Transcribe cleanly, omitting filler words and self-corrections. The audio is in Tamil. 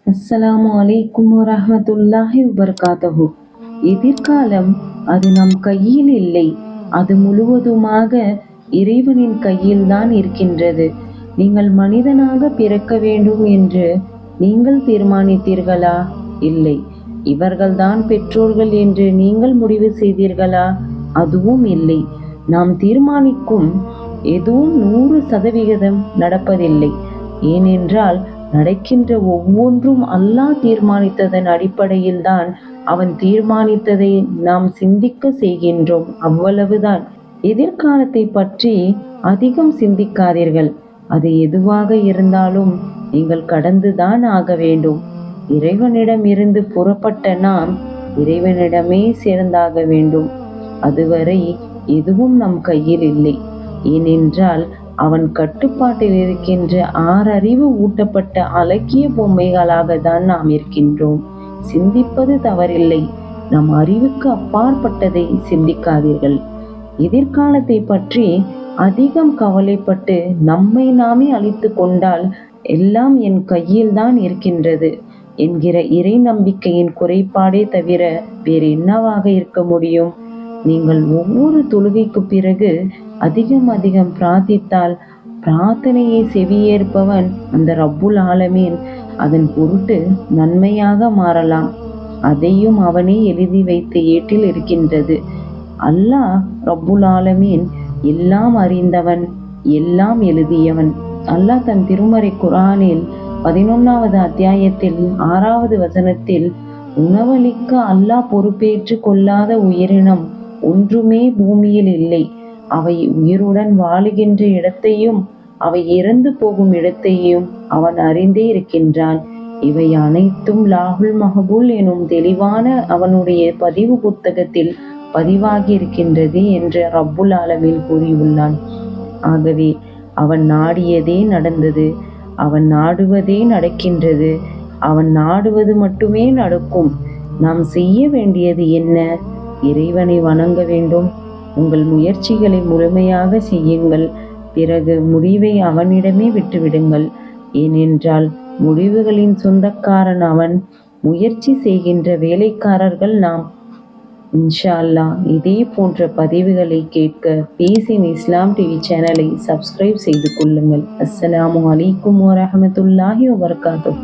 அஸ்ஸலாமு அலைக்கும் வரஹ்மத்துல்லாஹி வபரகாத்துஹு. எதிர்காலம் அது நம் கையில் இல்லை, அது முழுவதுமாக இறைவனின் கையில்தான் இருக்கின்றது. நீங்கள் மனிதனாக பிறக்க வேண்டும் என்று நீங்கள் தீர்மானித்தீர்களா? இல்லை. இவர்கள்தான் பெற்றோர்கள் என்று நீங்கள் முடிவு செய்தீர்களா? அதுவும் இல்லை. நாம் தீர்மானிக்கும் எதுவும் 100% நடப்பதில்லை. ஏனென்றால் நடக்கின்ற ஒவ்வொன்றும் அல்லாஹ் தீர்மானித்ததன் அடிப்படையில் தான் அவன் தீர்மானித்ததை நாம் சிந்திக்க செய்கின்றோம், அவ்வளவுதான். எதிர்காலத்தை பற்றி அதிகம் சிந்திக்காதீர்கள். அது எதுவாக இருந்தாலும் நீங்கள் கடந்துதான் ஆக வேண்டும். இறைவனிடம் இருந்து புறப்பட்ட நாம் இறைவனிடமே சேர்ந்தாக வேண்டும். அதுவரை எதுவும் நம் கையில் இல்லை. ஏனென்றால் அவன் கட்டுப்பாட்டில் இருக்கின்ற 6 அறிவு ஊட்டப்பட்ட அழகிய பொம்மைகளாக தான் நாம் இருக்கின்றோம். சிந்திப்பது தவறில்லை. நம் அறிவுக்கு அப்பாற்பட்டதை சிந்திக்காதீர்கள். எதிர்காலத்தை பற்றி அதிகம் கவலைப்பட்டு நம்மை நாமே அழித்து கொண்டால் எல்லாம் என் கையில் தான் இருக்கின்றது என்கிற இறை நம்பிக்கையின் குறைபாடே தவிர வேறு என்னவாக இருக்க முடியும்? நீங்கள் ஒவ்வொரு தொழுகைக்கு பிறகு அதிகம் பிரார்த்தித்தால் பிரார்த்தனையை செவியேற்பவன் அந்த ரப்புல் ஆலமீன் அதன் பொருட்டு நன்மையாக மாறலாம். அதையும் அவனே எழுதி வைத்த ஏட்டில் இருக்கின்றது. அல்லாஹ் ரப்புல் ஆலமீன் எல்லாம் அறிந்தவன், எல்லாம் எழுதியவன். அல்லாஹ் தன் திருமறை குர்ஆனில் 11வது அத்தியாயத்தில் 6வது வசனத்தில், உணவளிக்க அல்லாஹ் பொறுப்பேற்று கொள்ளாத உயிரினம் ஒன்றுமே பூமியில் இல்லை. அவை உயிருடன் வாழுகின்ற இடத்தையும் அவை இறந்து போகும் இடத்தையும் அவன் அறிந்தே இருக்கின்றான். இவை அனைத்தும் லாஹுல் மஹபூல் எனும் தெளிவான அவனுடைய பதிவு புத்தகத்தில் பதிவாகி இருக்கின்றது என்று ரப்புல் ஆலமீன் கூறியுள்ளான். ஆகவே அவன் நாடியதே நடந்தது, அவன் நாடுவதே நடக்கின்றது, அவன் நாடுவது மட்டுமே நடக்கும். நாம் செய்ய வேண்டியது என்ன? இறைவனை வணங்க வேண்டும். உங்கள் முயற்சிகளை முழுமையாக செய்யுங்கள். பிறகு முடிவை அவனிடமே விட்டுவிடுங்கள். ஏனென்றால் முடிவுகளின் சொந்தக்காரன் அவன். முயற்சி செய்கின்ற வேலைக்காரர்கள் நாம். இன்ஷா அல்லாஹ் இதே போன்ற பதிவுகளை கேட்க பீஸ் இன் இஸ்லாம் டிவி சேனலை சப்ஸ்கிரைப் செய்து கொள்ளுங்கள். அஸ்ஸலாமு அலைக்கும் வரஹ்மத்துல்லாஹி வபரகாத்துஹு.